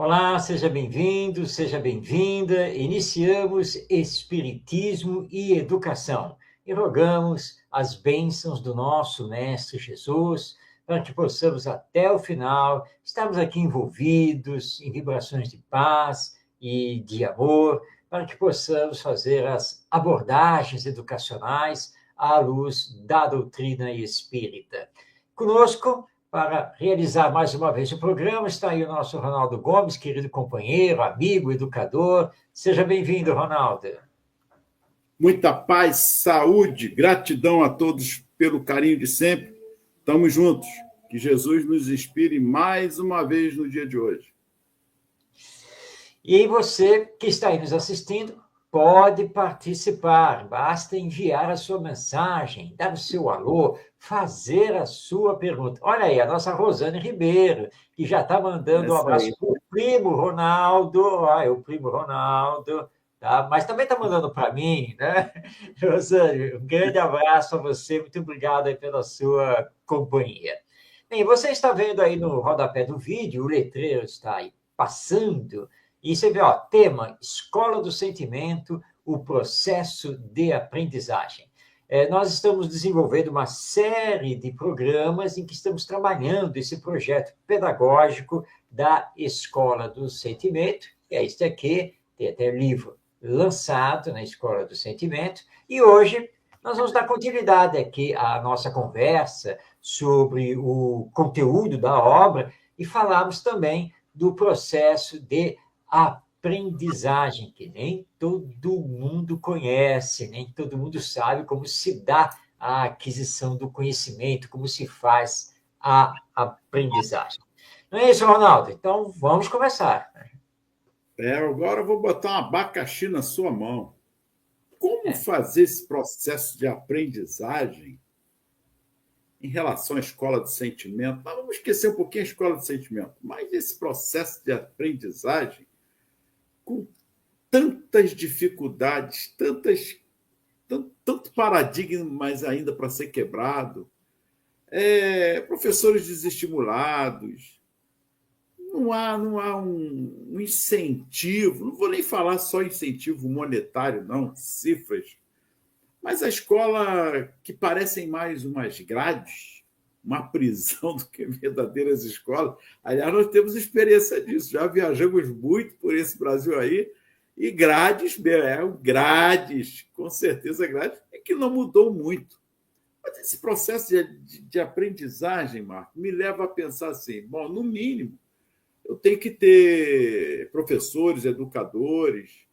Olá, seja bem-vindo, seja bem-vinda. Iniciamos Espiritismo e Educação e rogamos as bênçãos do nosso Mestre Jesus para que possamos até o final estarmos aqui envolvidos em vibrações de paz e de amor, para que possamos fazer as abordagens educacionais à luz da doutrina espírita. Conosco, para realizar mais uma vez o programa, está aí o nosso Ronaldo Gomes, querido companheiro, amigo, educador. Seja bem-vindo, Ronaldo. Muita paz, saúde, gratidão a todos pelo carinho de sempre. Estamos juntos. Que Jesus nos inspire mais uma vez no dia de hoje. E você que está aí nos assistindo, pode participar. Basta enviar a sua mensagem, dar o seu alô, fazer a sua pergunta. Olha aí, a nossa Rosane Ribeiro, que já está mandando um abraço para o primo Ronaldo. O primo Ronaldo. Tá? Mas também está mandando para mim, né? Rosane, um grande abraço a você. Muito obrigado aí pela sua companhia. Bem, você está vendo aí no rodapé do vídeo, o letreiro está aí passando. E você vê, tema, Escola do Sentimento, o processo de aprendizagem. Nós estamos desenvolvendo uma série de programas em que estamos trabalhando esse projeto pedagógico da Escola do Sentimento, que é este aqui, tem até livro lançado na Escola do Sentimento, e hoje nós vamos dar continuidade aqui à nossa conversa sobre o conteúdo da obra e falarmos também do processo de aprendizagem, que nem todo mundo conhece, nem todo mundo sabe como se dá a aquisição do conhecimento, como se faz a aprendizagem. Não é isso, Ronaldo? Então, vamos começar. Agora eu vou botar um abacaxi na sua mão. Como fazer esse processo de aprendizagem em relação à escola do sentimento? Mas vamos esquecer um pouquinho a escola do sentimento, mas esse processo de aprendizagem com tantas dificuldades, tanto paradigmas ainda para ser quebrado, professores desestimulados, não há um incentivo, não vou nem falar só incentivo monetário, não, cifras, mas a escola que parecem mais umas grades, uma prisão do que verdadeiras escolas. Aliás, nós temos experiência disso, já viajamos muito por esse Brasil aí, e grades, com certeza grades, é que não mudou muito. Mas esse processo de aprendizagem, Marco, me leva a pensar assim, bom, no mínimo, eu tenho que ter professores, educadores,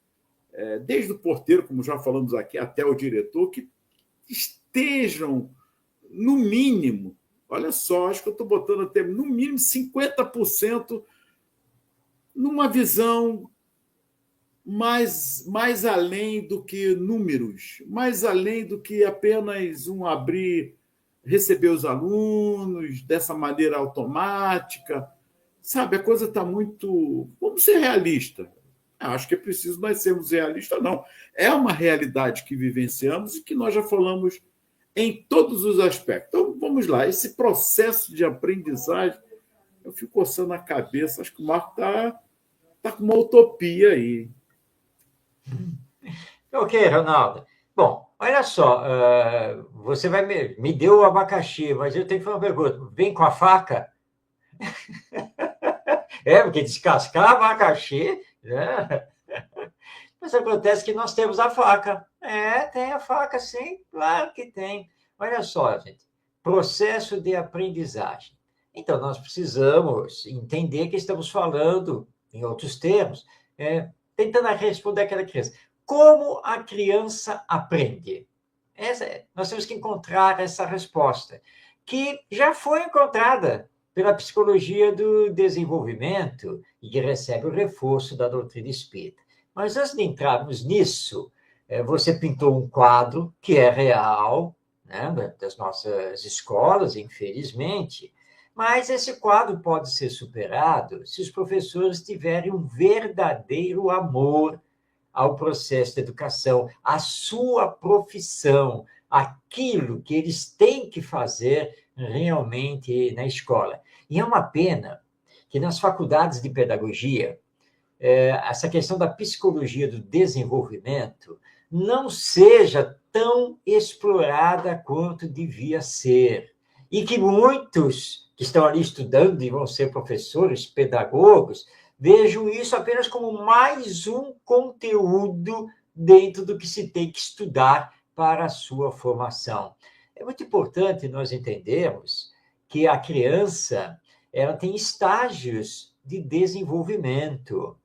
desde o porteiro, como já falamos aqui, até o diretor, que estejam, no mínimo, olha só, acho que eu estou botando até no mínimo 50% numa visão mais além do que números, mais além do que apenas receber os alunos dessa maneira automática. Sabe, a coisa está muito... Vamos ser realistas. Acho que é preciso nós sermos realistas, não. É uma realidade que vivenciamos e que nós já falamos em todos os aspectos. Então, vamos lá. Esse processo de aprendizagem, eu fico coçando a cabeça. Acho que o Marco está com uma utopia aí. Ok, Ronaldo. Bom, olha só, você me deu o abacaxi, mas eu tenho que fazer uma pergunta. Vem com a faca? Porque descascar abacaxi, né? Mas acontece que nós temos a faca. Tem a faca, sim, claro que tem. Olha só, gente, processo de aprendizagem. Então, nós precisamos entender que estamos falando, em outros termos, tentando responder aquela criança. Como a criança aprende? Nós temos que encontrar essa resposta, que já foi encontrada pela psicologia do desenvolvimento e que recebe o reforço da doutrina espírita. Mas antes de entrarmos nisso, você pintou um quadro que é real, né, das nossas escolas, infelizmente, mas esse quadro pode ser superado se os professores tiverem um verdadeiro amor ao processo de educação, à sua profissão, aquilo que eles têm que fazer realmente na escola. E é uma pena que nas faculdades de pedagogia, essa questão da psicologia do desenvolvimento não seja tão explorada quanto devia ser. E que muitos que estão ali estudando e vão ser professores, pedagogos, vejam isso apenas como mais um conteúdo dentro do que se tem que estudar para a sua formação. É muito importante nós entendermos que a criança ela tem estágios de desenvolvimento.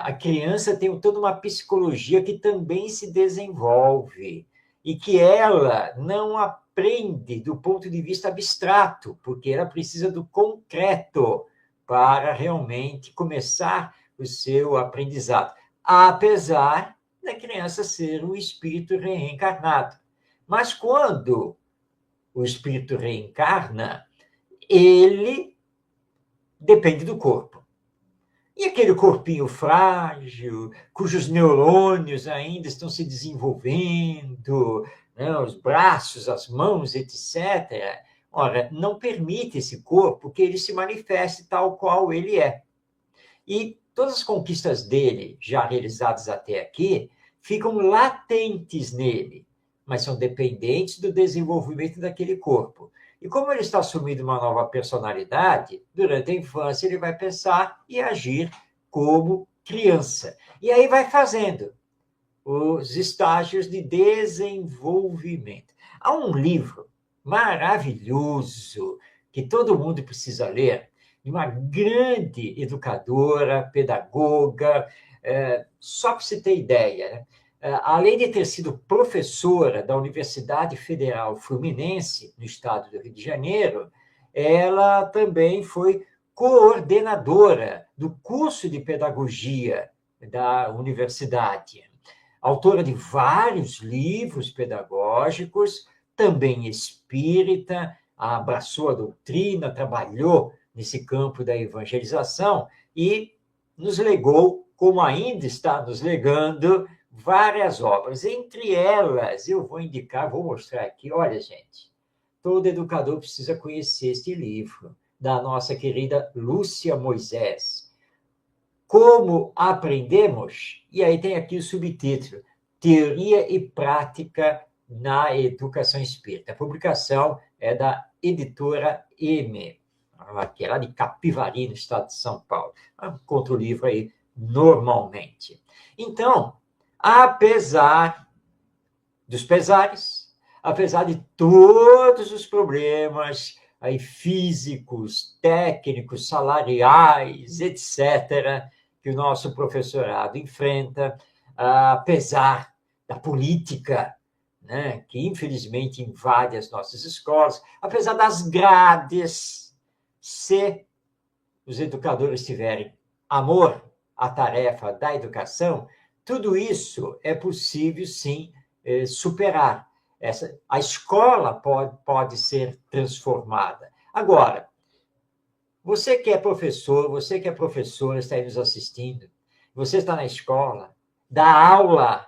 A criança tem toda uma psicologia que também se desenvolve e que ela não aprende do ponto de vista abstrato, porque ela precisa do concreto para realmente começar o seu aprendizado, apesar da criança ser um espírito reencarnado. Mas quando o espírito reencarna, ele depende do corpo. E aquele corpinho frágil, cujos neurônios ainda estão se desenvolvendo, né, os braços, as mãos, etc., ora, não permite esse corpo que ele se manifeste tal qual ele é. E todas as conquistas dele, já realizadas até aqui, ficam latentes nele, mas são dependentes do desenvolvimento daquele corpo. E como ele está assumindo uma nova personalidade, durante a infância ele vai pensar e agir como criança. E aí vai fazendo os estágios de desenvolvimento. Há um livro maravilhoso que todo mundo precisa ler, de uma grande educadora, pedagoga, só para você ter ideia, né? Além de ter sido professora da Universidade Federal Fluminense, no estado do Rio de Janeiro, ela também foi coordenadora do curso de pedagogia da universidade. Autora de vários livros pedagógicos, também espírita, abraçou a doutrina, trabalhou nesse campo da evangelização e nos legou, como ainda está nos legando, várias obras. Entre elas, eu vou indicar, vou mostrar aqui, olha, gente, todo educador precisa conhecer este livro, da nossa querida Lúcia Moisés. Como aprendemos? E aí tem aqui o subtítulo, Teoria e Prática na Educação Espírita. A publicação é da editora M, que é lá de Capivari, no estado de São Paulo. Encontra o livro aí normalmente. Então, apesar dos pesares, apesar de todos os problemas aí, físicos, técnicos, salariais, etc., que o nosso professorado enfrenta, apesar da política, né, que infelizmente invade as nossas escolas, apesar das grades, se os educadores tiverem amor à tarefa da educação, tudo isso é possível, sim, superar. A escola pode ser transformada. Agora, você que é professor, você que é professora, está aí nos assistindo, você está na escola, dá aula,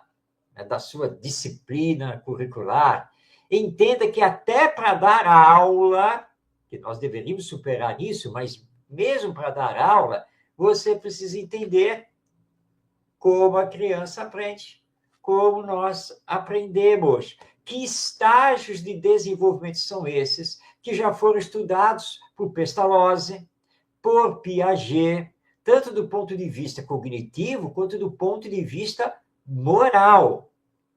né, da sua disciplina curricular, entenda que até para dar aula, que nós deveríamos superar isso, mas mesmo para dar aula, você precisa entender como a criança aprende, como nós aprendemos, que estágios de desenvolvimento são esses que já foram estudados por Pestalozzi, por Piaget, tanto do ponto de vista cognitivo quanto do ponto de vista moral.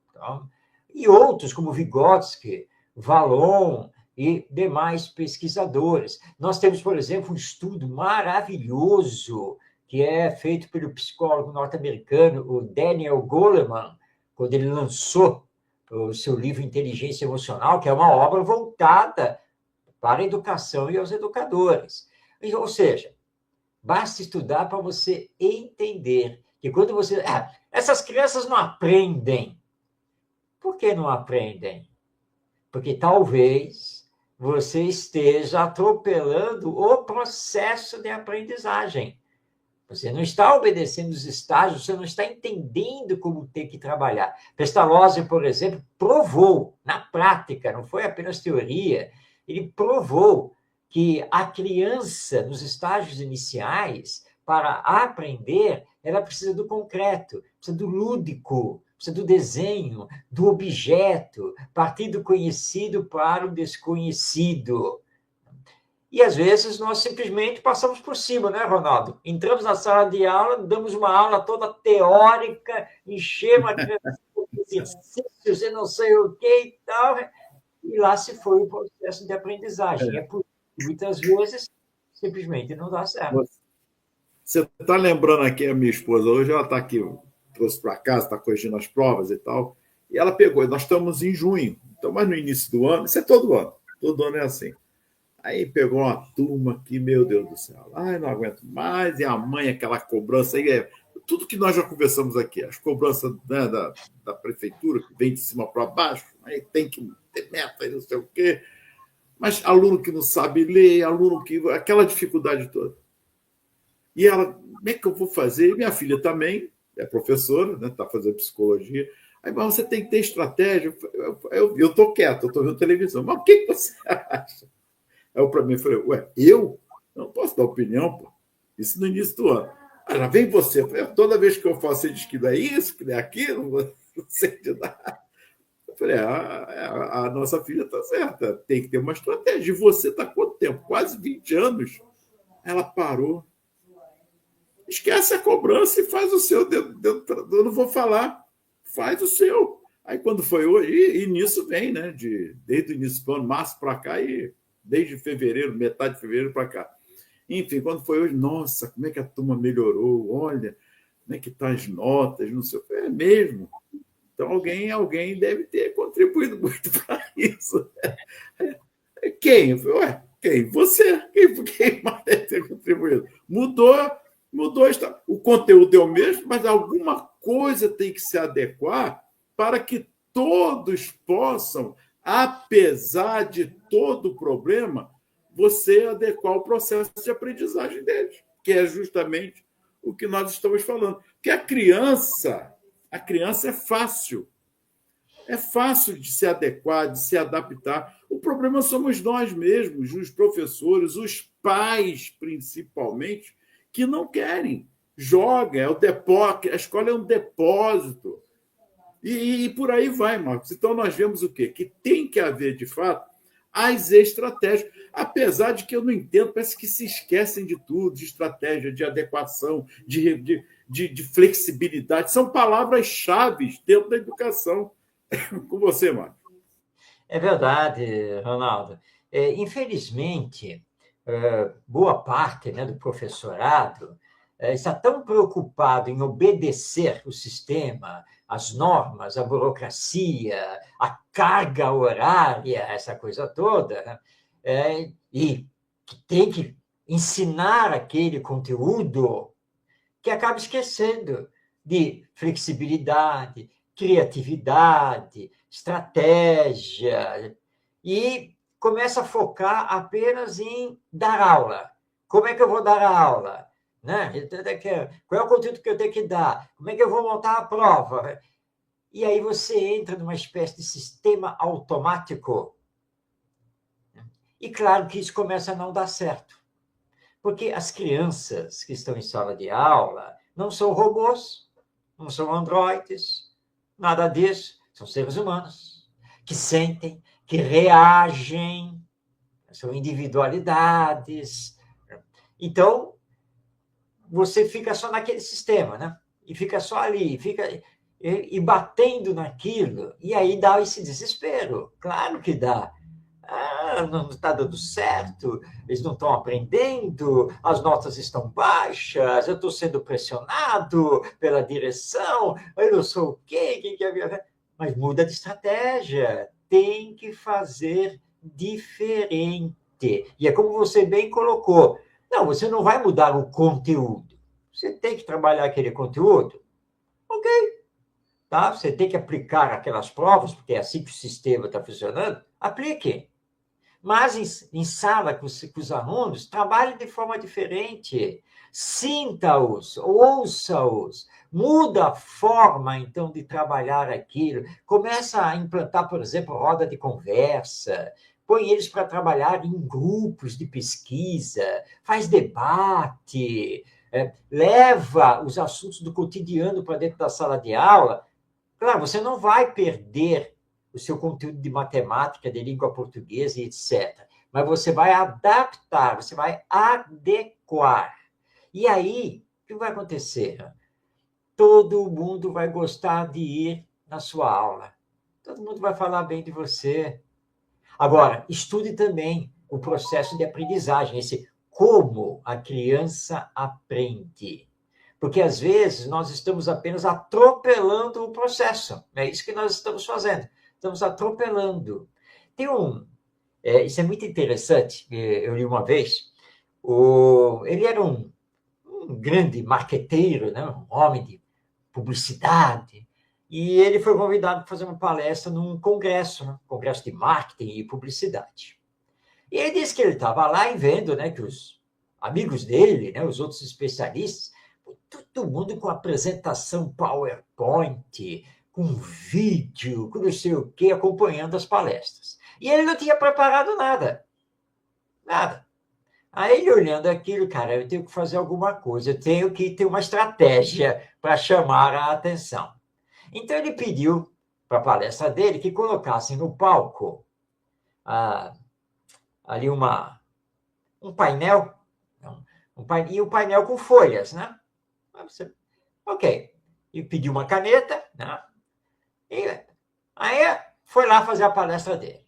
Então, e outros, como Vygotsky, Vallon e demais pesquisadores. Nós temos, por exemplo, um estudo maravilhoso que é feito pelo psicólogo norte-americano, o Daniel Goleman, quando ele lançou o seu livro Inteligência Emocional, que é uma obra voltada para a educação e aos educadores. Ou seja, basta estudar para você entender que quando você... essas crianças não aprendem. Por que não aprendem? Porque talvez você esteja atropelando o processo de aprendizagem. Você não está obedecendo os estágios, você não está entendendo como tem que trabalhar. Pestalozzi, por exemplo, provou na prática, não foi apenas teoria, ele provou que a criança, nos estágios iniciais, para aprender, ela precisa do concreto, precisa do lúdico, precisa do desenho, do objeto, partir do conhecido para o desconhecido. E, às vezes, nós simplesmente passamos por cima, né, Ronaldo? Entramos na sala de aula, damos uma aula toda teórica, enchemos a criança de exercícios e não sei o que e tal, e lá se foi o processo de aprendizagem. É por isso que, muitas vezes, simplesmente não dá certo. Você está lembrando aqui a minha esposa, hoje ela está aqui, trouxe para casa, está corrigindo as provas e tal, e ela pegou, nós estamos em junho, então, mas no início do ano, isso é todo ano é assim. Aí pegou uma turma que, meu Deus do céu, ai, não aguento mais, e a mãe, aquela cobrança aí, tudo que nós já conversamos aqui, as cobranças, né, da prefeitura, que vem de cima para baixo, aí tem que ter meta, não sei o quê, mas aluno que não sabe ler, aluno que... aquela dificuldade toda. E ela, como é que eu vou fazer? E minha filha também é professora, né, está fazendo psicologia. Aí, mas você tem que ter estratégia. Eu estou quieto, eu estou vendo televisão. Mas o que você acha? Aí eu, para mim, falei, ué, eu não posso dar opinião, pô. Isso no início do ano. Aí já vem você. Eu falei, toda vez que eu faço, você diz que não é isso, que não é aquilo, não sei de nada. Eu falei, a nossa filha está certa, tem que ter uma estratégia. E você está há quanto tempo? Quase 20 anos. Ela parou. Esquece a cobrança e faz o seu. Eu não vou falar, faz o seu. Aí quando foi hoje, e nisso vem, né? Desde o início do ano, março para cá, e desde fevereiro, metade de fevereiro para cá. Enfim, quando foi hoje, nossa, como é que a turma melhorou? Olha, como é que estão as notas, não sei o que. É mesmo. Então alguém deve ter contribuído muito para isso. Quem? Eu falei, ué, quem? Você. Quem mais deve ter contribuído? Mudou, o conteúdo é o mesmo, mas alguma coisa tem que se adequar para que todos possam, apesar de todo o problema, você adequar o processo de aprendizagem deles, que é justamente o que nós estamos falando. Porque a criança é fácil. É fácil de se adequar, de se adaptar. O problema somos nós mesmos, os professores, os pais, principalmente, que não querem. Joga, é o depósito, a escola é um depósito. E por aí vai, Marcos. Então, nós vemos o quê? Que tem que haver, de fato, as estratégias. Apesar de que eu não entendo, parece que se esquecem de tudo, de estratégia, de adequação, de flexibilidade. São palavras-chave dentro da educação. Com você, Marcos. É verdade, Ronaldo. Infelizmente, boa parte, né, do professorado está tão preocupado em obedecer o sistema, as normas, a burocracia, a carga horária, essa coisa toda, e que tem que ensinar aquele conteúdo, que acaba esquecendo de flexibilidade, criatividade, estratégia, e começa a focar apenas em dar aula. Como é que eu vou dar a aula? Né? Qual é o conteúdo que eu tenho que dar? Como é que eu vou montar a prova? E aí você entra numa espécie de sistema automático. E claro que isso começa a não dar certo. Porque as crianças que estão em sala de aula não são robôs, não são androides, nada disso. São seres humanos que sentem, que reagem, são individualidades. Então, você fica só naquele sistema, né? E fica só ali, fica e batendo naquilo, e aí dá esse desespero. Claro que dá. Não está dando certo, eles não estão aprendendo, as notas estão baixas, eu estou sendo pressionado pela direção, eu não sou o quê? Quem que é? Mas muda de estratégia, tem que fazer diferente. E é como você bem colocou, não, você não vai mudar o conteúdo, você tem que trabalhar aquele conteúdo, ok, tá? Você tem que aplicar aquelas provas, porque é assim que o sistema está funcionando, aplique. Mas em sala com os alunos, trabalhe de forma diferente. Sinta-os, ouça-os, muda a forma, então, de trabalhar aquilo. Começa a implantar, por exemplo, roda de conversa, põe eles para trabalhar em grupos de pesquisa, faz debate, leva os assuntos do cotidiano para dentro da sala de aula. Claro, você não vai perder o seu conteúdo de matemática, de língua portuguesa e etc. Mas você vai adaptar, você vai adequar. E aí, o que vai acontecer? Todo mundo vai gostar de ir na sua aula. Todo mundo vai falar bem de você. Agora, estude também o processo de aprendizagem, esse como a criança aprende. Porque, às vezes, nós estamos apenas atropelando o processo. É isso que nós estamos fazendo. Estamos atropelando. Isso é muito interessante. Eu li uma vez. Ele era um grande marqueteiro, né? Um homem de publicidade. E ele foi convidado para fazer uma palestra num congresso, né? Congresso de marketing e publicidade. E ele disse que ele estava lá e vendo, né, que os amigos dele, né, os outros especialistas, todo mundo com apresentação PowerPoint, com vídeo, com não sei o quê, acompanhando as palestras. E ele não tinha preparado nada. Nada. Aí ele olhando aquilo, cara, eu tenho que fazer alguma coisa, eu tenho que ter uma estratégia para chamar a atenção. Então ele pediu para a palestra dele que colocassem no palco ali um painel, e um painel com folhas, né? Ok. E pediu uma caneta, né? E aí foi lá fazer a palestra dele.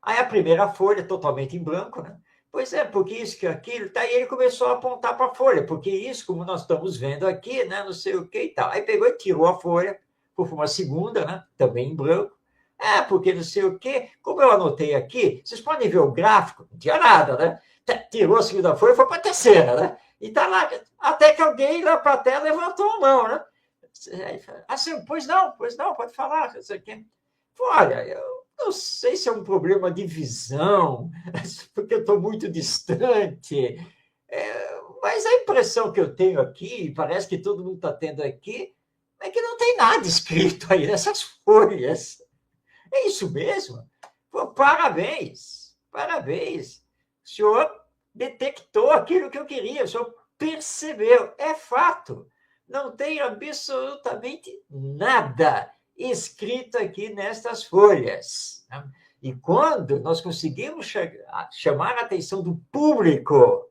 Aí a primeira folha, totalmente em branco, né? Pois é, porque isso, que aquilo, tá? E ele começou a apontar para a folha, porque isso, como nós estamos vendo aqui, né? Não sei o que e tal. Aí pegou e tirou a folha, foi uma segunda, né? Também em branco. Porque não sei o quê. Como eu anotei aqui, vocês podem ver o gráfico, não tinha nada, né? Tirou a segunda folha e foi para a terceira, né? E tá lá, até que alguém lá para a tela levantou a mão, né? Assim, pois não, pode falar. Não sei o quê. Olha, eu não sei se é um problema de visão, porque eu estou muito distante, mas a impressão que eu tenho aqui, parece que todo mundo está tendo aqui, é que não tem nada escrito aí nessas folhas. É isso mesmo? Pô, parabéns, parabéns. O senhor detectou aquilo que eu queria, o senhor percebeu, é fato. Não tem absolutamente nada escrito aqui nestas folhas. E quando nós conseguimos chamar a atenção do público,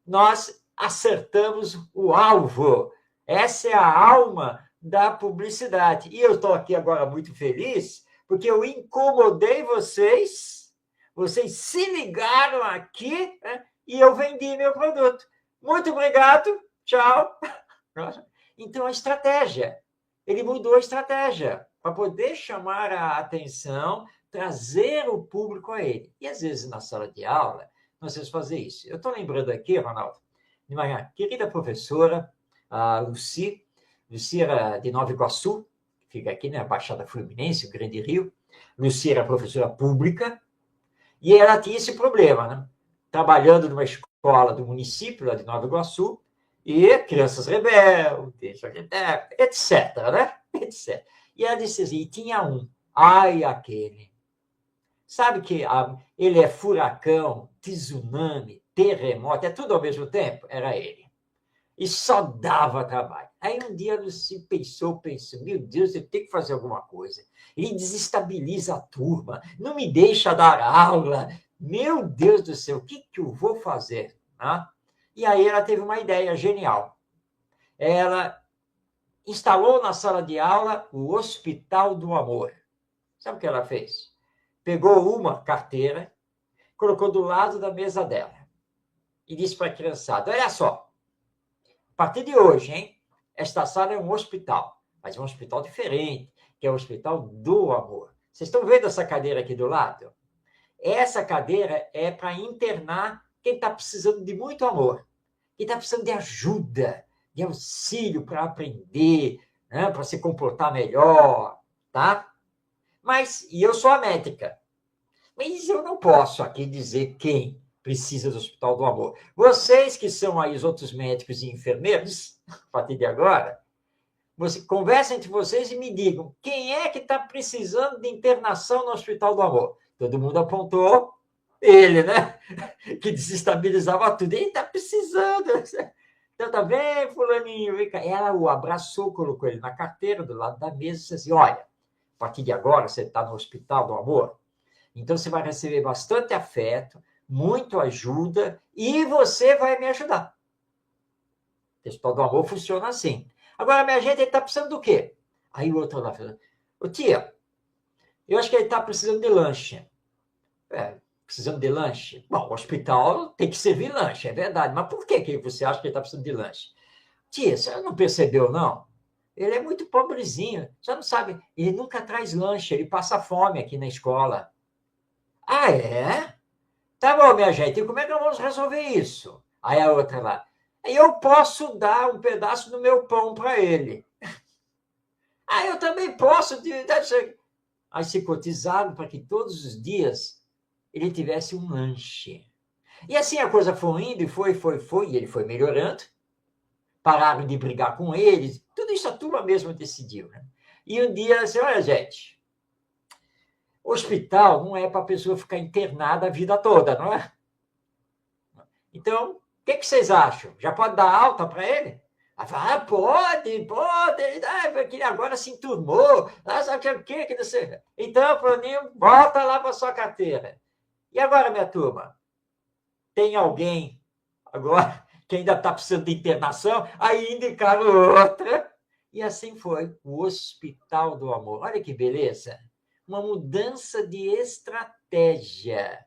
nós acertamos o alvo. Essa é a alma da publicidade. E eu estou aqui agora muito feliz, porque eu incomodei vocês, vocês se ligaram aqui, né, e eu vendi meu produto. Muito obrigado, tchau. Então, a estratégia. Ele mudou a estratégia para poder chamar a atenção, trazer o público a ele. E, às vezes, na sala de aula, nós temos que fazer isso. Eu estou lembrando aqui, Ronaldo, de uma querida professora, a Lucy. Lucy era de Nova Iguaçu, que fica aqui na Baixada Fluminense, o Grande Rio. Lucy era professora pública e ela tinha esse problema, né? Trabalhando numa escola do município, lá de Nova Iguaçu, e crianças rebeldes, etc, né? Etc. E ela disse assim, e tinha aquele. Sabe que ele é furacão, tsunami, terremoto, é tudo ao mesmo tempo? Era ele. E só dava trabalho. Aí um dia ele se pensou, meu Deus, eu tenho que fazer alguma coisa. Ele desestabiliza a turma, não me deixa dar aula. Meu Deus do céu, o que eu vou fazer? E aí ela teve uma ideia genial. Ela instalou na sala de aula o Hospital do Amor. Sabe o que ela fez? Pegou uma carteira, colocou do lado da mesa dela e disse para a criançada, olha só, a partir de hoje, hein, esta sala é um hospital, mas é um hospital diferente, que é o Hospital do Amor. Vocês estão vendo essa cadeira aqui do lado? Essa cadeira é para internar quem está precisando de muito amor, quem está precisando de ajuda, de auxílio para aprender, né, para se comportar melhor, tá? E eu sou a médica. Mas eu não posso aqui dizer quem precisa do Hospital do Amor. Vocês que são aí os outros médicos e enfermeiros, a partir de agora, conversem entre vocês e me digam quem é que está precisando de internação no Hospital do Amor. Todo mundo apontou ele, né? Que desestabilizava tudo. Ele está precisando. Então, tá bem, fulaninho, vem cá. Ela o abraçou, colocou ele na carteira, do lado da mesa, e disse assim, olha, a partir de agora você está no Hospital do Amor, então você vai receber bastante afeto, muito ajuda, e você vai me ajudar. O Hospital do Amor funciona assim. Agora, minha gente, ele está precisando do quê? Aí o outro lá falou, ô tia, eu acho que ele está precisando de lanche. Precisando de lanche? Bom, o hospital tem que servir lanche, é verdade. Mas por que você acha que ele está precisando de lanche? Tia, você não percebeu, não? Ele é muito pobrezinho. Você não sabe, ele nunca traz lanche, ele passa fome aqui na escola. Ah, é? Tá bom, minha gente, e como é que nós vamos resolver isso? Aí a outra lá, eu posso dar um pedaço do meu pão para ele. Ah, eu também posso. Aí se cotizaram para que todos os dias ele tivesse um lanche. E assim a coisa foi indo, e foi, e ele foi melhorando. Pararam de brigar com eles. Tudo isso a turma mesmo decidiu. Né? E um dia, assim, olha, gente, hospital não é para a pessoa ficar internada a vida toda, não é? Então, o que vocês acham? Já pode dar alta para ele? Ah, pode, porque agora se enturmou, sabe o que não sei. Então, Flaninho, volta lá para sua carteira. E agora, minha turma? Tem alguém agora que ainda está precisando de internação? Aí indicaram outra. E assim foi, o Hospital do Amor. Olha que beleza. Uma mudança de estratégia.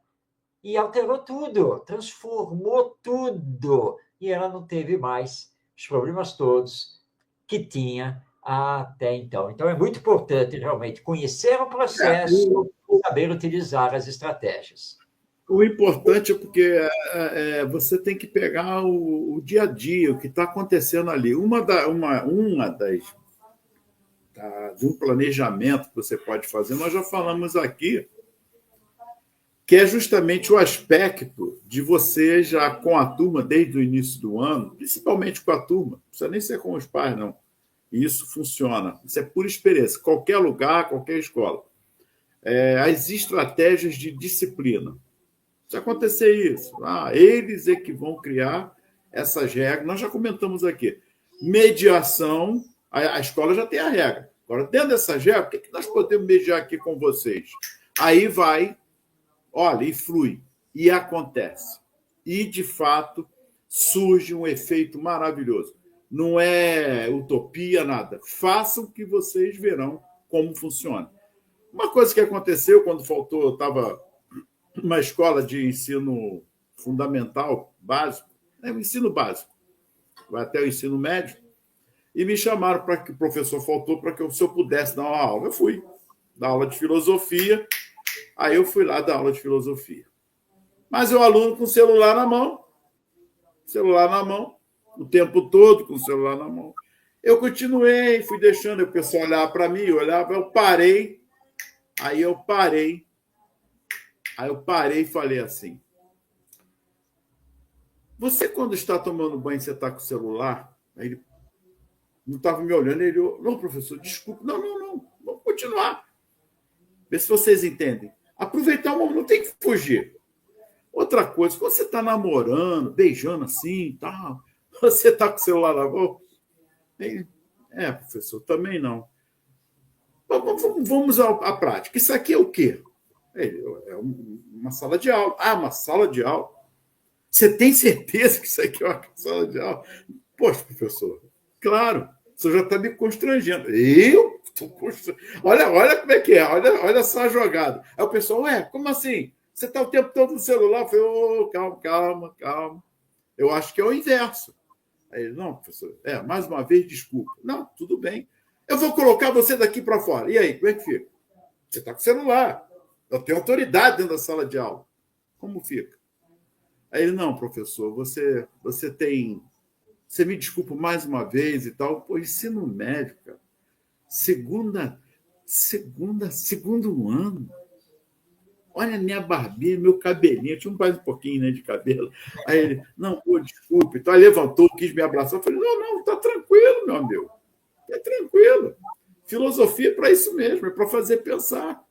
E alterou tudo, transformou tudo. E ela não teve mais os problemas todos que tinha até então. Então, é muito importante, realmente, conhecer o processo e saber utilizar as estratégias. O importante é porque você tem que pegar o dia a dia, o que está acontecendo ali. De um planejamento que você pode fazer, nós já falamos aqui, que é justamente o aspecto de você já com a turma desde o início do ano, principalmente com a turma, não precisa nem ser com os pais, não. E isso funciona. Isso é por experiência. Qualquer lugar, qualquer escola. As estratégias de disciplina. Se acontecer isso, eles é que vão criar essas regras. Nós já comentamos aqui. Mediação, a escola já tem a regra. Agora, dentro dessas regras, o que nós podemos mediar aqui com vocês? Aí vai, olha, e flui, e acontece. E, de fato, surge um efeito maravilhoso. Não é utopia, nada. Façam que vocês verão como funciona. Uma coisa que aconteceu quando faltou, eu estava numa escola de ensino fundamental, básico, o ensino básico, vai até o ensino médio, e me chamaram para que o professor faltou para que se eu pudesse dar uma aula. Eu fui dar aula de filosofia, aí eu fui lá dar aula de filosofia. Mas o aluno com o celular na mão, o tempo todo com o celular na mão. Eu continuei, fui deixando o pessoal olhar para mim, olhava, eu parei e falei assim, você quando está tomando banho, você está com o celular? Aí ele não estava me olhando, ele olhou, não, professor, desculpa, não, vamos continuar. Vê se vocês entendem. Aproveitar o momento, não tem que fugir. Outra coisa, quando você está namorando, beijando assim e tal, você está com o celular na mão? Professor, também não. Vamos à prática. Isso aqui é o quê? É uma sala de aula. Uma sala de aula? Você tem certeza que isso aqui é uma sala de aula? Poxa, professor, claro, o senhor já está me constrangendo. Eu? Olha como é que é, olha só a jogada. Aí o pessoal, como assim? Você está o tempo todo no celular? Eu falei, calma. Eu acho que é o inverso. Aí ele, não, professor, mais uma vez, desculpa. Não, tudo bem. Eu vou colocar você daqui para fora. E aí, como é que fica? Você está com o celular. Eu tenho autoridade dentro da sala de aula. Como fica? Aí ele, não, professor, você tem... Você me desculpa mais uma vez e tal. Pô, ensino médio, cara. Segundo ano. Olha a minha barbinha, meu cabelinho. Tinha mais um pouquinho, né, de cabelo. Aí ele, não, desculpe. Então, aí levantou, quis me abraçar. Eu falei, não, está tranquilo, meu amigo. Está tranquilo. Filosofia é para isso mesmo, é para fazer pensar.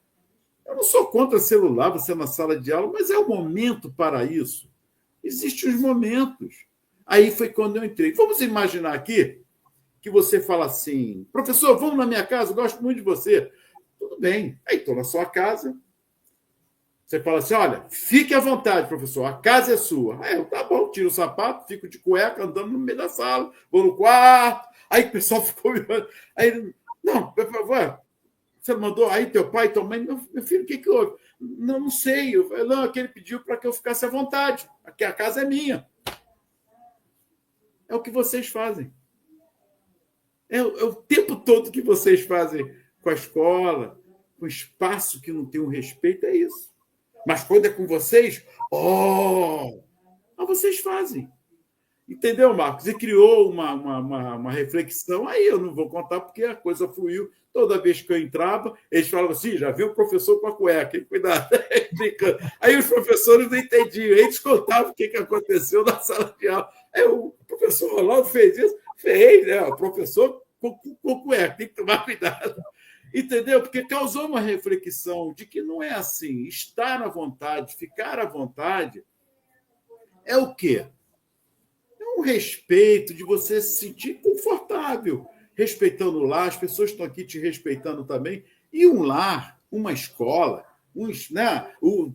Eu não sou contra celular, você na sala de aula, mas é o momento para isso. Existem os momentos. Aí foi quando eu entrei. Vamos imaginar aqui que você fala assim, professor, vamos na minha casa, eu gosto muito de você. Tudo bem. Aí estou na sua casa. Você fala assim, olha, fique à vontade, professor, a casa é sua. Aí eu, tá bom, tiro o sapato, fico de cueca, andando no meio da sala, vou no quarto. Aí o pessoal ficou me olhando. Aí ele, não, por favor, você mandou aí teu pai, tua mãe, meu filho, o que houve? Não, não sei. Eu falei, não, é que ele pediu para que eu ficasse à vontade. Aqui a casa é minha. É o que vocês fazem. É o tempo todo que vocês fazem com a escola, com o espaço que não tem um respeito, é isso. Mas quando é com vocês, mas vocês fazem. Entendeu, Marcos? E criou uma reflexão. Aí eu não vou contar porque a coisa fluiu. Toda vez que eu entrava, eles falavam assim: já viu o professor com a cueca, hein? Cuidado. Aí os professores não entendiam. Eles contavam o que aconteceu na sala de aula. Aí o professor Rolando fez isso? Fez, né? O professor com cueca, tem que tomar cuidado. Entendeu? Porque causou uma reflexão de que não é assim. Estar à vontade, ficar à vontade, é o quê? Um respeito, de você se sentir confortável, respeitando o lar, as pessoas estão aqui te respeitando também. E um lar, uma escola,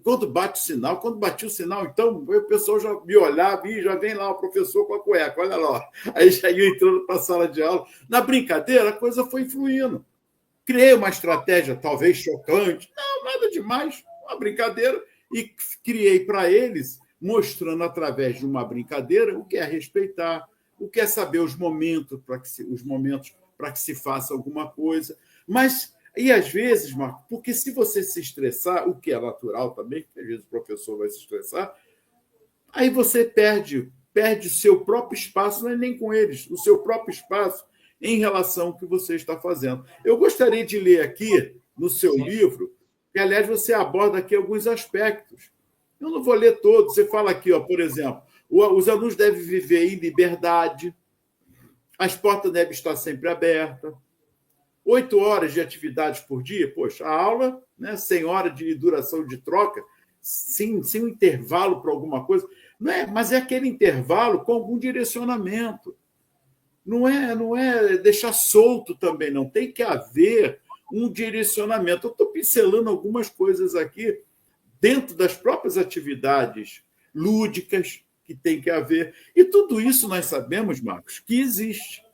quando bate o sinal, quando batia o sinal, então o pessoal já me olhava e já vem lá o professor com a cueca, olha lá. Aí já ia entrando para a sala de aula. Na brincadeira, a coisa foi fluindo. Criei uma estratégia, talvez chocante, não, nada demais, uma brincadeira, e criei para eles mostrando através de uma brincadeira o que é respeitar, o que é saber os momentos para que se faça alguma coisa. Mas, e às vezes, Marco, porque se você se estressar, o que é natural também, porque às vezes o professor vai se estressar, aí você perde o seu próprio espaço, não é nem com eles, o seu próprio espaço em relação ao que você está fazendo. Eu gostaria de ler aqui, no seu livro, que, aliás, você aborda aqui alguns aspectos. Eu não vou ler todos. Você fala aqui, por exemplo, os alunos devem viver em liberdade, as portas devem estar sempre abertas, 8 horas de atividades por dia. Poxa, a aula, né, 100 horas de duração de troca, sem um intervalo para alguma coisa. Não é, mas é aquele intervalo com algum direcionamento. Não é deixar solto também, não. Tem que haver um direcionamento. Eu estou pincelando algumas coisas aqui dentro das próprias atividades lúdicas que tem que haver. E tudo isso nós sabemos, Marcos, que existe.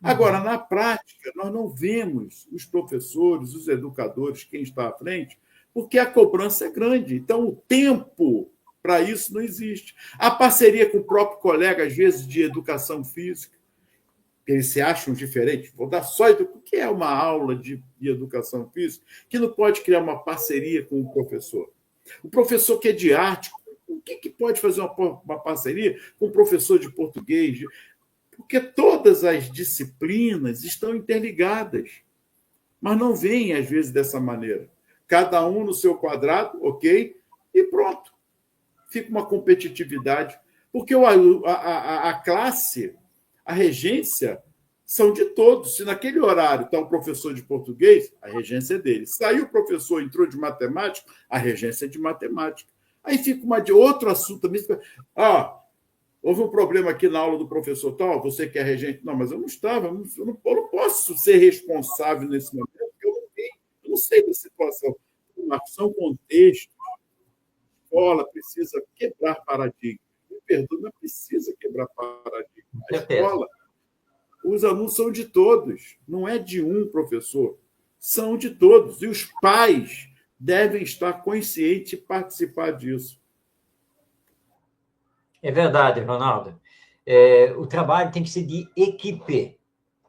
Agora, na prática, nós não vemos os professores, os educadores, quem está à frente, porque a cobrança é grande. Então, o tempo para isso não existe. A parceria com o próprio colega, às vezes, de educação física, eles se acham diferentes. Vou dar só o que é uma aula de educação física, que não pode criar uma parceria com o professor. O professor que é de arte, o que pode fazer uma parceria com o professor de português? Porque todas as disciplinas estão interligadas, mas não vêm, às vezes, dessa maneira. Cada um no seu quadrado, ok, e pronto. Fica uma competitividade. Porque a classe, a regência, são de todos. Se naquele horário está um professor de português, a regência é dele. Saiu o professor, entrou de matemática, a regência é de matemática. Aí fica de outro assunto também. Houve um problema aqui na aula do professor tal, você que é regente. Não, mas eu não estava, eu não posso ser responsável nesse momento, porque eu não sei da situação. São contextos. A escola precisa quebrar paradigmas. Me perdoe, mas precisa quebrar paradigmas. A escola, os alunos são de todos, não é de um professor, são de todos. E os pais devem estar conscientes e participar disso. É verdade, Ronaldo. O trabalho tem que ser de equipe,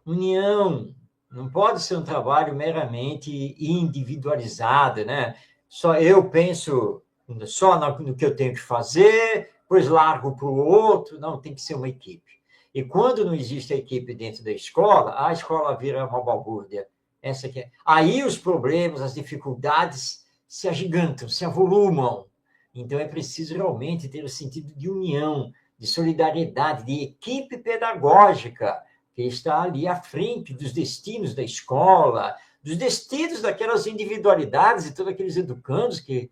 união. Não pode ser um trabalho meramente individualizado, né? Só eu penso só no que eu tenho que fazer, depois largo para o outro. Não, tem que ser uma equipe. E quando não existe a equipe dentro da escola, a escola vira uma balbúrdia. Essa aqui é. Aí os problemas, as dificuldades se agigantam, se avolumam. Então, é preciso realmente ter o sentido de união, de solidariedade, de equipe pedagógica, que está ali à frente dos destinos da escola, dos destinos daquelas individualidades e todos aqueles educandos que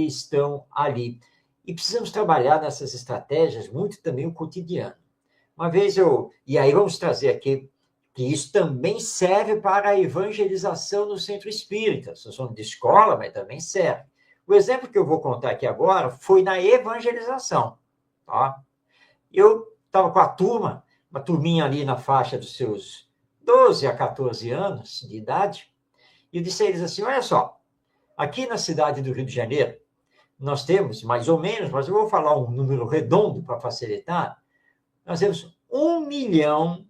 estão ali. E precisamos trabalhar nessas estratégias muito também o cotidiano. Uma vez e aí vamos trazer aqui que isso também serve para a evangelização no centro espírita. Nós somos de escola, mas também serve. O exemplo que eu vou contar aqui agora foi na evangelização. Tá? Eu estava com a turma, uma turminha ali na faixa dos seus 12 a 14 anos de idade, e eu disse a eles assim, olha só, aqui na cidade do Rio de Janeiro, nós temos, mais ou menos, mas eu vou falar um número redondo para facilitar, nós temos 1 milhão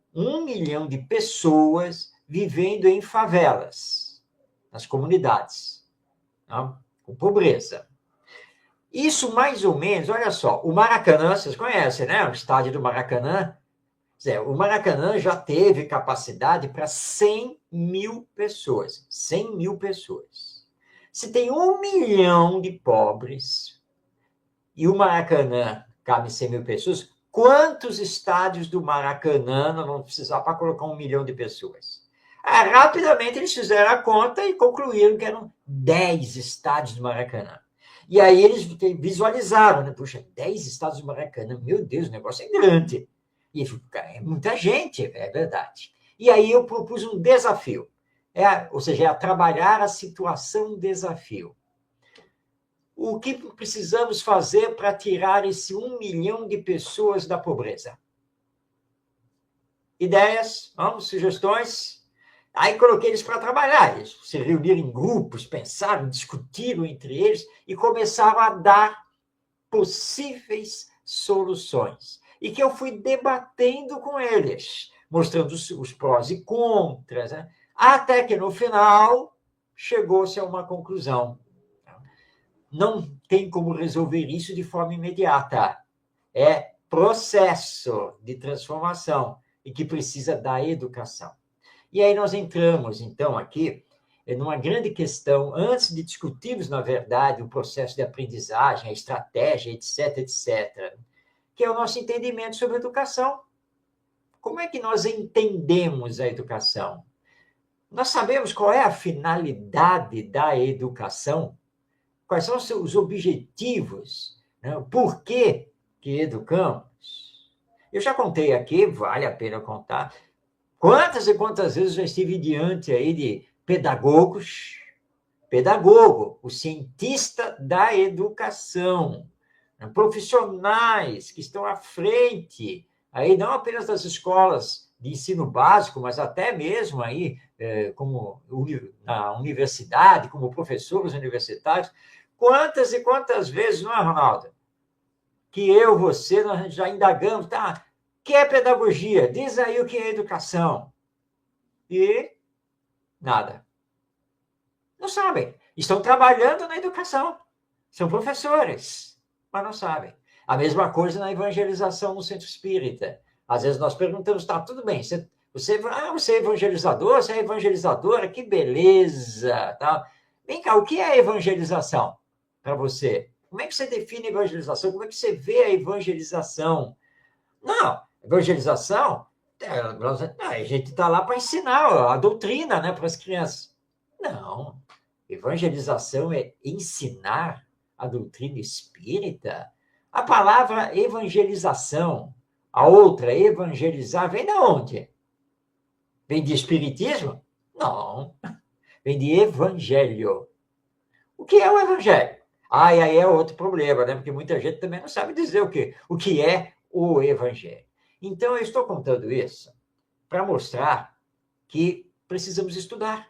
de pessoas vivendo em favelas, nas comunidades, tá? Com pobreza. Isso mais ou menos, olha só, o Maracanã, vocês conhecem, né? O estádio do Maracanã. O Maracanã já teve capacidade para 100 mil pessoas. 100 mil pessoas. Se tem 1 milhão de pobres e o Maracanã cabe 100 mil pessoas, quantos estádios do Maracanã nós vamos precisar para colocar 1 milhão de pessoas? Rapidamente eles fizeram a conta e concluíram que eram 10 estádios do Maracanã. E aí eles visualizaram, né? Puxa, 10 estádios do Maracanã, meu Deus, o negócio é grande. E é muita gente, é verdade. E aí eu propus um desafio, ou seja, trabalhar a situação desafio. O que precisamos fazer para tirar esse 1 milhão de pessoas da pobreza? Ideias? Vamos, sugestões? Aí coloquei eles para trabalhar, eles se reuniram em grupos, pensaram, discutiram entre eles e começaram a dar possíveis soluções. E que eu fui debatendo com eles, mostrando os prós e contras, né? Até que no final chegou-se a uma conclusão. Não tem como resolver isso de forma imediata. É processo de transformação e que precisa da educação. E aí nós entramos, então, aqui numa grande questão, antes de discutirmos, na verdade, o processo de aprendizagem, a estratégia, etc., etc., que é o nosso entendimento sobre a educação. Como é que nós entendemos a educação? Nós sabemos qual é a finalidade da educação? Quais são os objetivos? Né? Por que educamos? Eu já contei aqui, vale a pena contar, quantas e quantas vezes eu já estive diante aí de pedagogos, o cientista da educação, profissionais que estão à frente, aí não apenas das escolas de ensino básico, mas até mesmo aí, como na universidade, como professores universitários. Quantas e quantas vezes, não é, Ronaldo? Que você, nós já indagamos, tá? O que é pedagogia? Diz aí o que é educação. E nada. Não sabem. Estão trabalhando na educação. São professores, mas não sabem. A mesma coisa na evangelização no centro espírita. Às vezes nós perguntamos, tá, tudo bem, você é evangelizador, você é evangelizadora, que beleza. Tá? Vem cá, o que é evangelização para você? Como é que você define evangelização? Como é que você vê a evangelização? Não, evangelização, a gente está lá para ensinar a doutrina, né, para as crianças. Não, evangelização é ensinar a doutrina espírita. A palavra evangelização, a outra, evangelizar, vem de onde? Vem de espiritismo? Não, vem de evangelho. O que é o evangelho? E aí é outro problema, né? Porque muita gente também não sabe dizer o que é o evangelho. Então, eu estou contando isso para mostrar que precisamos estudar.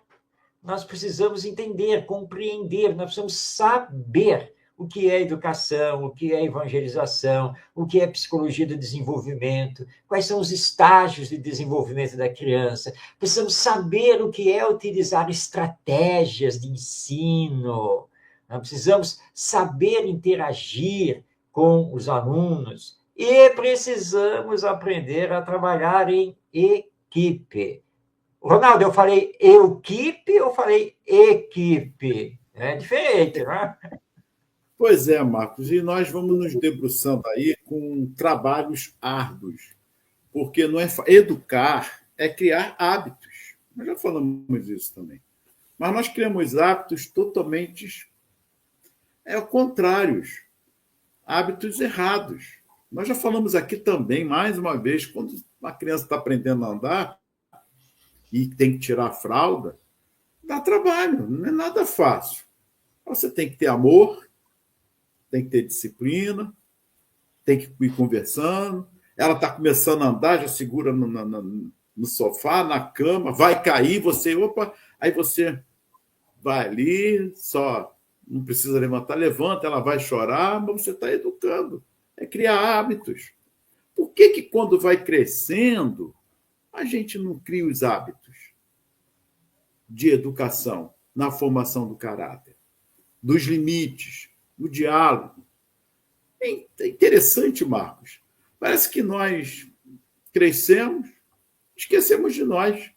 Nós precisamos entender, compreender, nós precisamos saber o que é educação, o que é evangelização, o que é psicologia do desenvolvimento, quais são os estágios de desenvolvimento da criança. Precisamos saber o que é utilizar estratégias de ensino. Nós precisamos saber interagir com os alunos e precisamos aprender a trabalhar em equipe. Ronaldo, eu falei equipe ou falei equipe? É diferente, não é? Pois é, Marcos, e nós vamos nos debruçando aí com trabalhos árduos, porque não é educar, é criar hábitos. Nós já falamos isso também. Mas nós criamos hábitos totalmente contrários, hábitos errados. Nós já falamos aqui também, mais uma vez, quando uma criança está aprendendo a andar e tem que tirar a fralda, dá trabalho, não é nada fácil. Você tem que ter amor, tem que ter disciplina, tem que ir conversando. Ela está começando a andar, já segura no sofá, na cama, vai cair, opa, aí você vai ali, só não precisa levantar, levanta, ela vai chorar, mas você está educando. É criar hábitos. Por que quando vai crescendo, a gente não cria os hábitos de educação na formação do caráter, dos limites, do diálogo? É interessante, Marcos. Parece que nós crescemos, esquecemos de nós.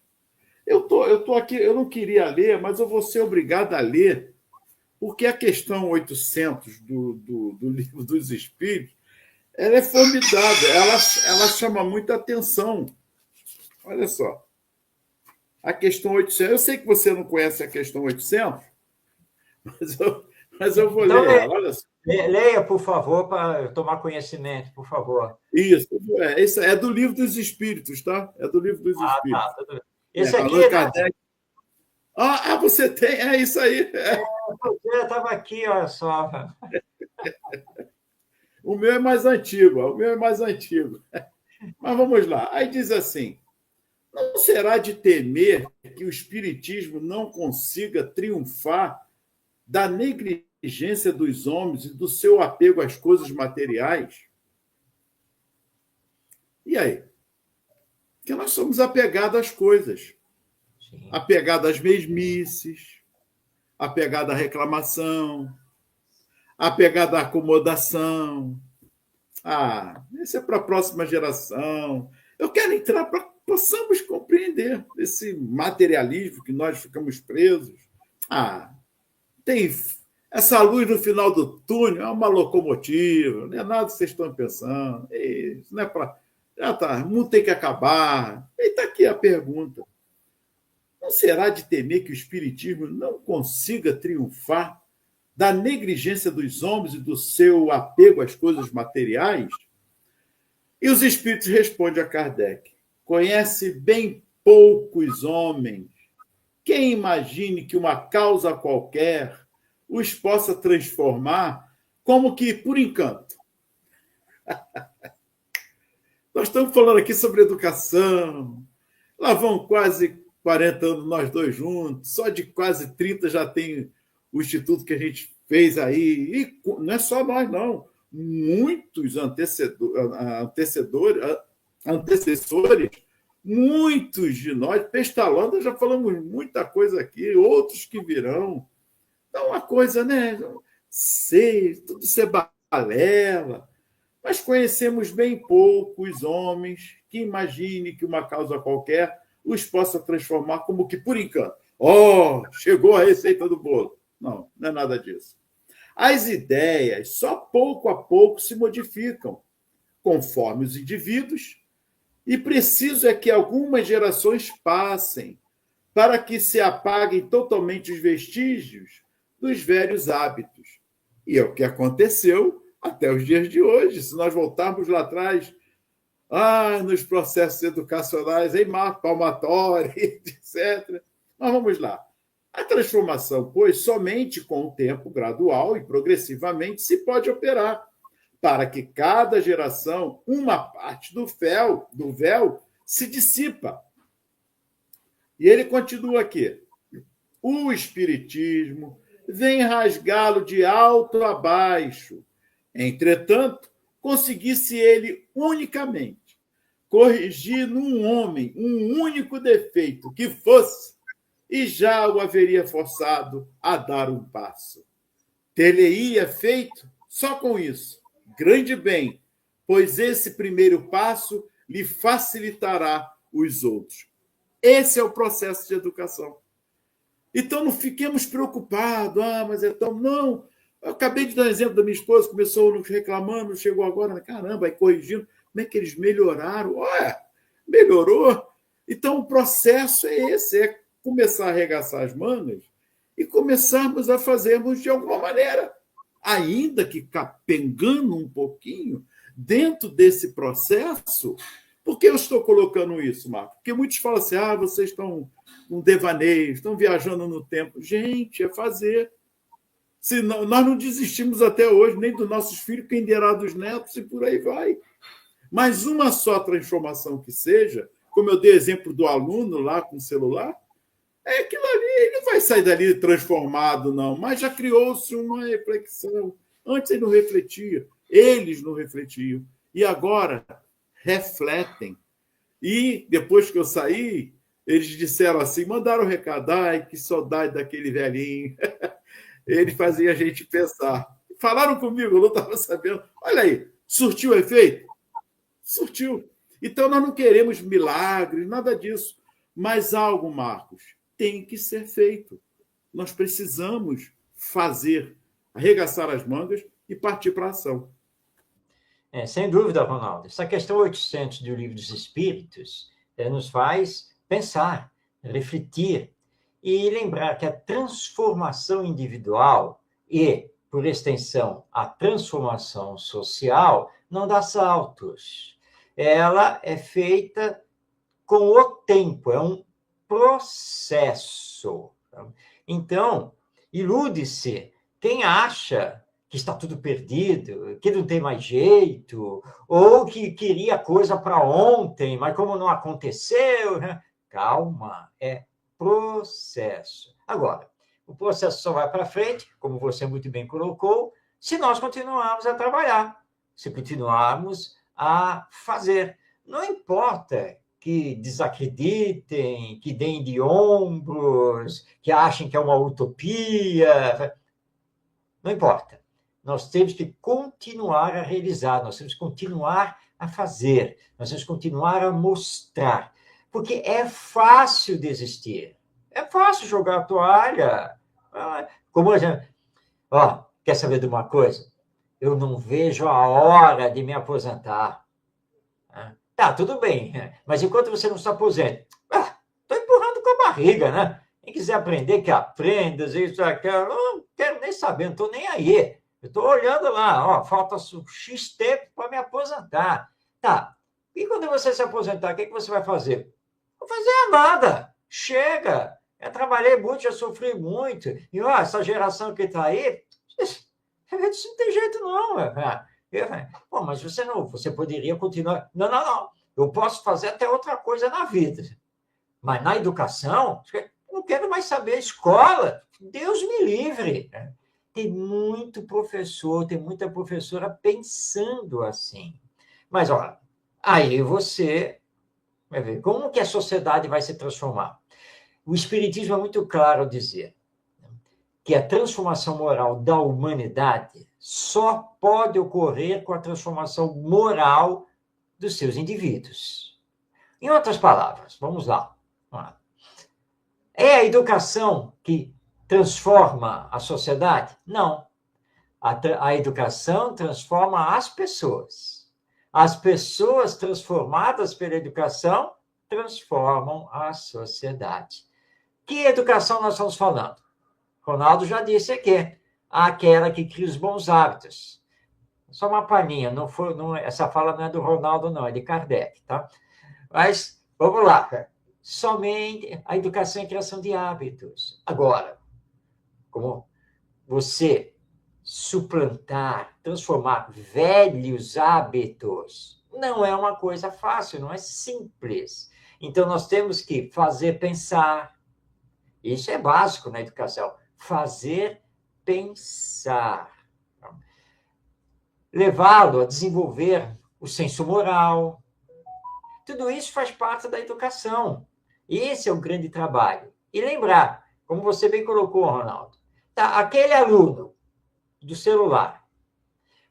Eu tô aqui, eu não queria ler, mas eu vou ser obrigado a ler, porque a questão 800 do Livro dos Espíritos, ela é formidável, ela chama muita atenção. Olha só. A questão 800, eu sei que você não conhece a questão 800, mas eu vou Então, ler ela. Olha só. leia, por favor, para eu tomar conhecimento, por favor. Isso é do Livro dos Espíritos, tá? É do Livro dos Espíritos. Tá. Esse aqui Allan Kardec. Você tem? É isso aí. Eu estava aqui, olha só. O meu é mais antigo, Mas vamos lá. Aí diz assim: não será de temer que o Espiritismo não consiga triunfar da negligência dos homens e do seu apego às coisas materiais? E aí? Porque nós somos apegados às coisas. Sim. Apegados às mesmices, apegados à reclamação, apegados à acomodação. Isso é para a próxima geração. Eu quero entrar para que possamos compreender esse materialismo que nós ficamos presos. Tem essa luz no final do túnel, é uma locomotiva, não é nada que vocês estão pensando. Isso não é para. Já tá, o mundo tem que acabar. E está aqui a pergunta. Não será de temer que o Espiritismo não consiga triunfar da negligência dos homens e do seu apego às coisas materiais? E os Espíritos respondem a Kardec: conhece bem poucos homens. Quem imagine que uma causa qualquer os possa transformar como que por encanto? Nós estamos falando aqui sobre educação. Lá vão quase 40 anos nós dois juntos. Só de quase 30 já tem o instituto que a gente fez aí. E não é só nós, não. Muitos antecessores, muitos de nós, Pestalozzi, já falamos muita coisa aqui, outros que virão. Então, uma coisa, né? Tudo isso é balela. Mas conhecemos bem poucos homens que imagine que uma causa qualquer os possa transformar como que por encanto. Chegou a receita do bolo. Não é nada disso. As ideias só pouco a pouco se modificam, conforme os indivíduos, e preciso é que algumas gerações passem para que se apaguem totalmente os vestígios dos velhos hábitos. E é o que aconteceu até os dias de hoje. Se nós voltarmos lá atrás, nos processos educacionais, em Marco Palmatório, etc. Mas vamos lá. A transformação, pois, somente com o tempo gradual e progressivamente se pode operar, para que cada geração, uma parte do véu se dissipa. E ele continua aqui. O Espiritismo vem rasgá-lo de alto a baixo. Entretanto, conseguisse ele unicamente corrigir num homem um único defeito que fosse, e já o haveria forçado a dar um passo. Ter-lhe-ia feito, só com isso, grande bem, pois esse primeiro passo lhe facilitará os outros. Esse é o processo de educação. Então, não fiquemos preocupados. Mas é tão... Não. Eu acabei de dar um exemplo da minha esposa, começou reclamando, chegou agora, caramba, aí corrigindo. Como é que eles melhoraram? Melhorou. Então, o processo é esse, é começar a arregaçar as mangas e começarmos a fazermos de alguma maneira, ainda que capengando um pouquinho, dentro desse processo. Por que eu estou colocando isso, Marco? Porque muitos falam assim, vocês estão com devaneio, estão viajando no tempo. Gente, é fazer. Se não, nós não desistimos até hoje, nem dos nossos filhos, quem dirá dos netos, e por aí vai. Mas uma só transformação que seja, como eu dei exemplo do aluno lá com o celular, é aquilo ali, ele não vai sair dali transformado, não, mas já criou-se uma reflexão. Antes ele não refletia, eles não refletiam. E agora refletem. E depois que eu saí, eles disseram assim, mandaram um recado, ai, que saudade daquele velhinho. Ele fazia a gente pensar. Falaram comigo, eu não estava sabendo. Olha aí, surtiu efeito? Surtiu. Então, nós não queremos milagres, nada disso. Mas algo, Marcos, tem que ser feito. Nós precisamos fazer, arregaçar as mangas e partir para a ação. Sem dúvida, Ronaldo. Essa questão 800 do Livro dos Espíritos nos faz pensar, refletir e lembrar que a transformação individual e, por extensão, a transformação social não dá saltos. Ela é feita com o tempo, é um processo. Então, ilude-se quem acha que está tudo perdido, que não tem mais jeito, ou que queria coisa para ontem, mas como não aconteceu, né? Calma, é processo. Agora, o processo só vai para frente, como você muito bem colocou, se nós continuarmos a trabalhar, se continuarmos a fazer. Não importa que desacreditem, que deem de ombros, que achem que é uma utopia, não importa. Nós temos que continuar a realizar, nós temos que continuar a fazer, nós temos que continuar a mostrar. Porque é fácil desistir, é fácil jogar a toalha. Como a gente... quer saber de uma coisa? Eu não vejo a hora de me aposentar. Tá, tudo bem, mas enquanto você não se aposenta, estou empurrando com a barriga, né? Quem quiser aprender, que aprenda, isso, aquilo, não quero nem saber, não estou nem aí. Eu estou olhando lá, falta X tempo para me aposentar. Tá, e quando você se aposentar, o que você vai fazer? Não vou fazer nada, chega. Eu trabalhei muito, já sofri muito. E essa geração que está aí, isso não tem jeito não. Pô, mas você poderia continuar. Não. Eu posso fazer até outra coisa na vida. Mas na educação, não quero mais saber. Escola, Deus me livre. Tem muito professor, tem muita professora pensando assim. Mas, olha, aí você vai ver como que a sociedade vai se transformar. O Espiritismo é muito claro ao dizer que a transformação moral da humanidade só pode ocorrer com a transformação moral dos seus indivíduos. Em outras palavras, vamos lá. É a educação que transforma a sociedade? Não. A educação transforma as pessoas. As pessoas transformadas pela educação transformam a sociedade. Que educação nós estamos falando? Ronaldo já disse aqui, aquela que cria os bons hábitos. Só uma palhinha, essa fala não é do Ronaldo, não, é de Kardec, tá? Mas, vamos lá. Somente a educação e a criação de hábitos. Agora, como você suplantar, transformar velhos hábitos, não é uma coisa fácil, não é simples. Então, nós temos que fazer pensar. Isso é básico na educação. Fazer pensar. Levá-lo a desenvolver o senso moral. Tudo isso faz parte da educação. Esse é o grande trabalho. E lembrar, como você bem colocou, Ronaldo, aquele aluno do celular.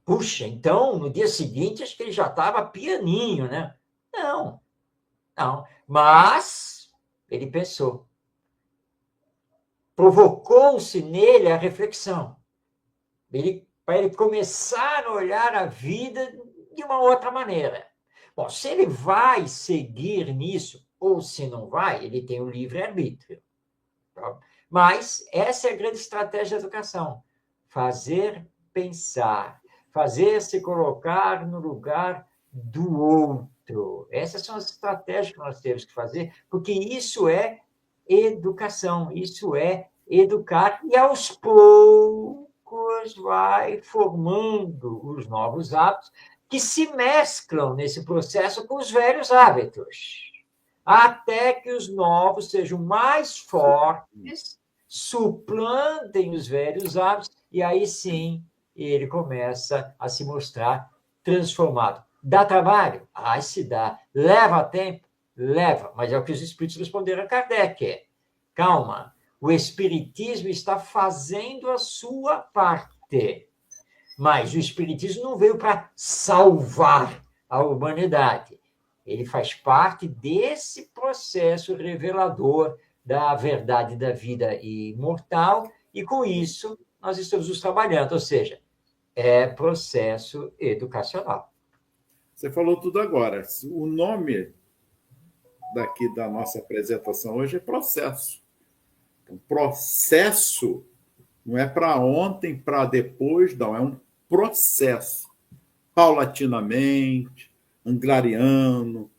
Puxa, então, no dia seguinte, acho que ele já estava pianinho, né? Não. Mas ele pensou. Provocou-se nele a reflexão. Para ele começar a olhar a vida de uma outra maneira. Bom, se ele vai seguir nisso, ou se não vai, ele tem o livre-arbítrio. Mas essa é a grande estratégia da educação. Fazer pensar, fazer se colocar no lugar do outro. Essas são as estratégias que nós temos que fazer, porque isso é educação, isso é educar, e aos poucos vai formando os novos hábitos que se mesclam nesse processo com os velhos hábitos, até que os novos sejam mais fortes, suplantem os velhos hábitos, e aí sim ele começa a se mostrar transformado. Dá trabalho? Ai, se dá. Leva tempo? Leva. Mas é o que os espíritos responderam a Kardec. Calma, o espiritismo está fazendo a sua parte. Mas o espiritismo não veio para salvar a humanidade. Ele faz parte desse processo revelador da verdade da vida imortal, e com isso nós estamos nos trabalhando, ou seja, é processo educacional. Você falou tudo agora. O nome daqui da nossa apresentação hoje é processo. Então, processo não é para ontem, para depois, não. É um processo. Paulatinamente, anglariano,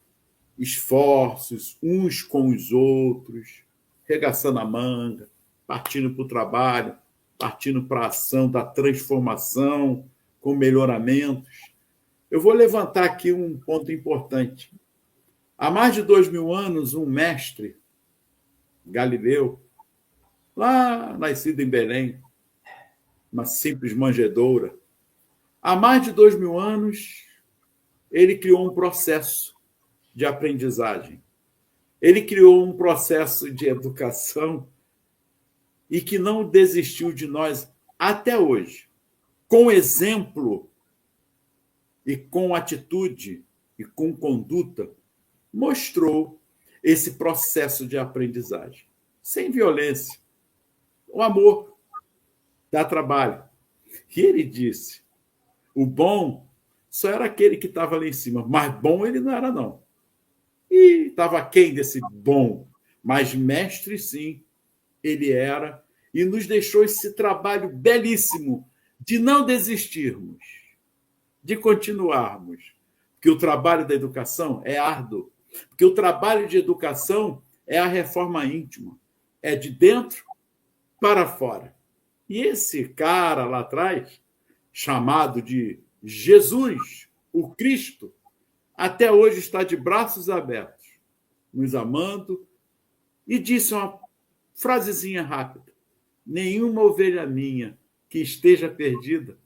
esforços uns com os outros, regaçando a manga, partindo para o trabalho, partindo para a ação da transformação, com melhoramentos. Eu vou levantar aqui um ponto importante. Há mais de 2000 anos, um mestre, Galileu, lá nascido em Belém, uma simples manjedoura, há mais de 2000 anos, ele criou um processo de aprendizagem. Ele criou um processo de educação e que não desistiu de nós até hoje. Com exemplo e com atitude e com conduta, mostrou esse processo de aprendizagem. Sem violência. O amor dá trabalho. E ele disse, o bom só era aquele que estava lá em cima, mas bom ele não era, não. E estava aquém desse bom, mas mestre, sim, ele era, e nos deixou esse trabalho belíssimo de não desistirmos, de continuarmos, porque o trabalho da educação é árduo, porque o trabalho de educação é a reforma íntima, é de dentro para fora. E esse cara lá atrás, chamado de Jesus, o Cristo, até hoje está de braços abertos, nos amando, e disse uma frasezinha rápida: nenhuma ovelha minha que esteja perdida,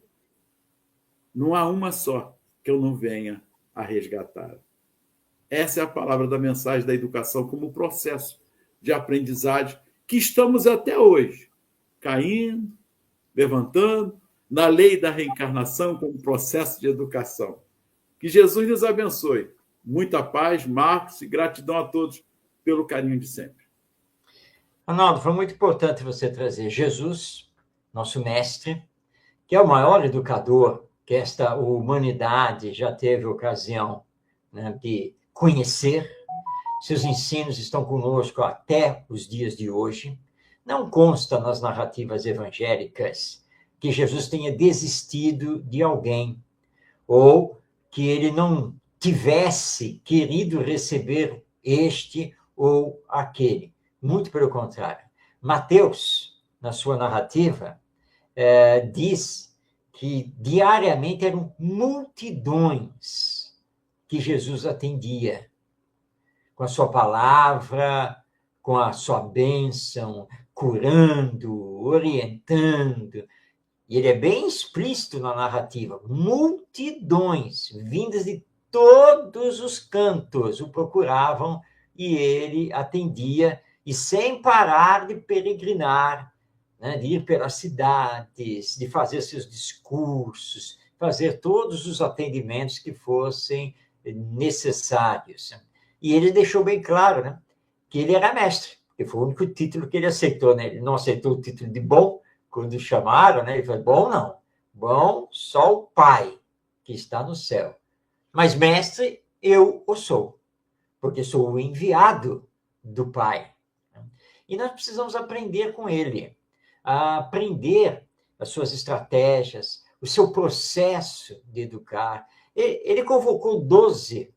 não há uma só que eu não venha a resgatar. Essa é a palavra da mensagem da educação como processo de aprendizagem que estamos até hoje caindo, levantando, na lei da reencarnação como processo de educação. Que Jesus nos abençoe. Muita paz, Marcos, e gratidão a todos pelo carinho de sempre. Arnaldo, foi muito importante você trazer Jesus, nosso mestre, que é o maior educador que esta humanidade já teve ocasião, né, de conhecer. Seus ensinos estão conosco até os dias de hoje. Não consta nas narrativas evangélicas que Jesus tenha desistido de alguém, ou que ele não tivesse querido receber este ou aquele. Muito pelo contrário. Mateus, na sua narrativa, diz que diariamente eram multidões que Jesus atendia, com a sua palavra, com a sua bênção, curando, orientando. E ele é bem explícito na narrativa. Multidões, vindas de todos os cantos, o procuravam e ele atendia, e sem parar de peregrinar, né, de ir pelas cidades, de fazer seus discursos, fazer todos os atendimentos que fossem necessários. E ele deixou bem claro, né, que ele era mestre, que foi o único título que ele aceitou. Né? Ele não aceitou o título de bom, quando chamaram, né, ele falou, bom não, bom só o Pai, que está no céu. Mas mestre, eu o sou, porque sou o enviado do Pai. E nós precisamos aprender com ele, a aprender as suas estratégias, o seu processo de educar. Ele convocou 12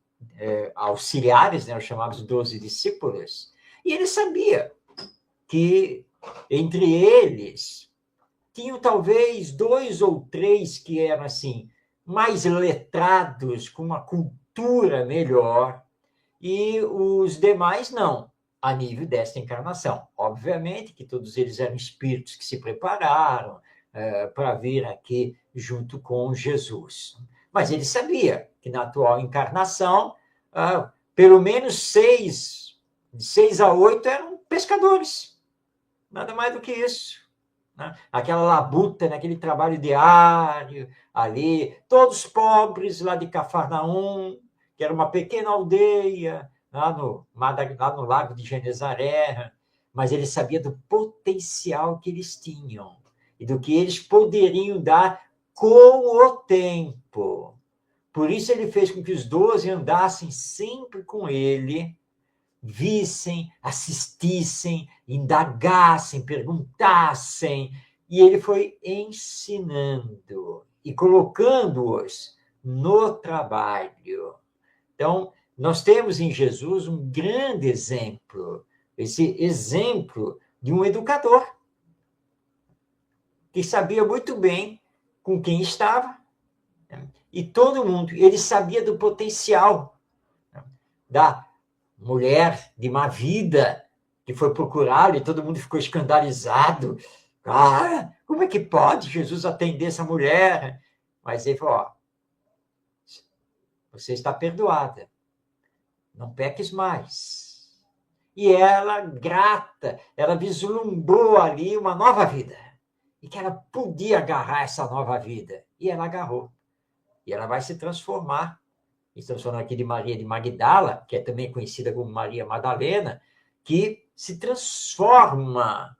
auxiliares, né, os chamados 12 discípulos, e ele sabia que entre eles tinham talvez 2 ou 3 que eram assim mais letrados, com uma cultura melhor, e os demais não, a nível desta encarnação. Obviamente que todos eles eram espíritos que se prepararam para vir aqui junto com Jesus. Mas ele sabia que na atual encarnação, pelo menos 6, de 6 a 8 eram pescadores. Nada mais do que isso. Né? Aquela labuta, naquele trabalho diário, ali, todos pobres lá de Cafarnaum, que era uma pequena aldeia, lá no Lago de Genezaré, mas ele sabia do potencial que eles tinham e do que eles poderiam dar com o tempo. Por isso ele fez com que os 12 andassem sempre com ele, vissem, assistissem, indagassem, perguntassem, e ele foi ensinando e colocando-os no trabalho. Então, nós temos em Jesus um grande exemplo, esse exemplo de um educador que sabia muito bem com quem estava, né? E todo mundo, ele sabia do potencial, né? Da mulher de má vida que foi procurá-lo e todo mundo ficou escandalizado. Como é que pode Jesus atender essa mulher? Mas ele falou, você está perdoada, não peques mais. E ela, grata, ela vislumbrou ali uma nova vida, e que ela podia agarrar essa nova vida, e ela agarrou. E ela vai se transformar. Estamos falando aqui de Maria de Magdala, que é também conhecida como Maria Madalena, que se transforma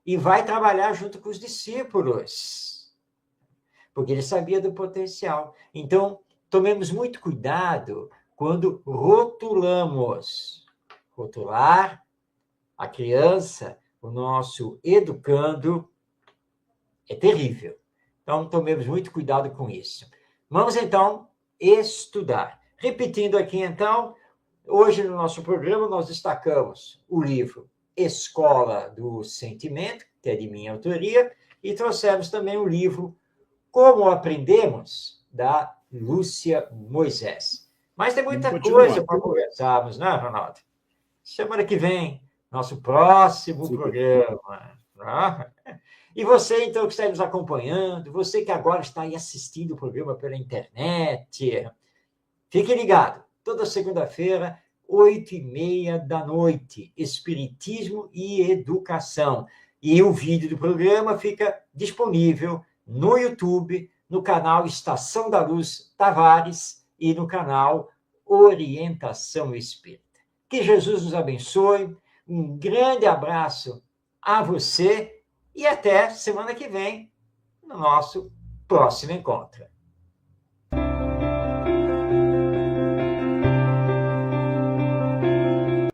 e vai trabalhar junto com os discípulos, porque ele sabia do potencial. Então, tomemos muito cuidado quando rotulamos. Rotular a criança, o nosso educando, é terrível. Então, tomemos muito cuidado com isso. Vamos, então, estudar. Repetindo aqui, então, hoje no nosso programa nós destacamos o livro Escola do Sentimento, que é de minha autoria, e trouxemos também o livro Como Aprendemos, da Lúcia Moisés. Mas tem muita coisa para conversarmos, né, Ronaldo? Semana que vem, nosso próximo programa. Né? E você, então, que está nos acompanhando, você que agora está aí assistindo o programa pela internet, fique ligado. Toda segunda-feira, 8h30 da noite, Espiritismo e Educação. E o vídeo do programa fica disponível no YouTube, no canal Estação da Luz Tavares e no canal Orientação Espírita. Que Jesus nos abençoe. Um grande abraço a você. E até semana que vem, no nosso próximo encontro.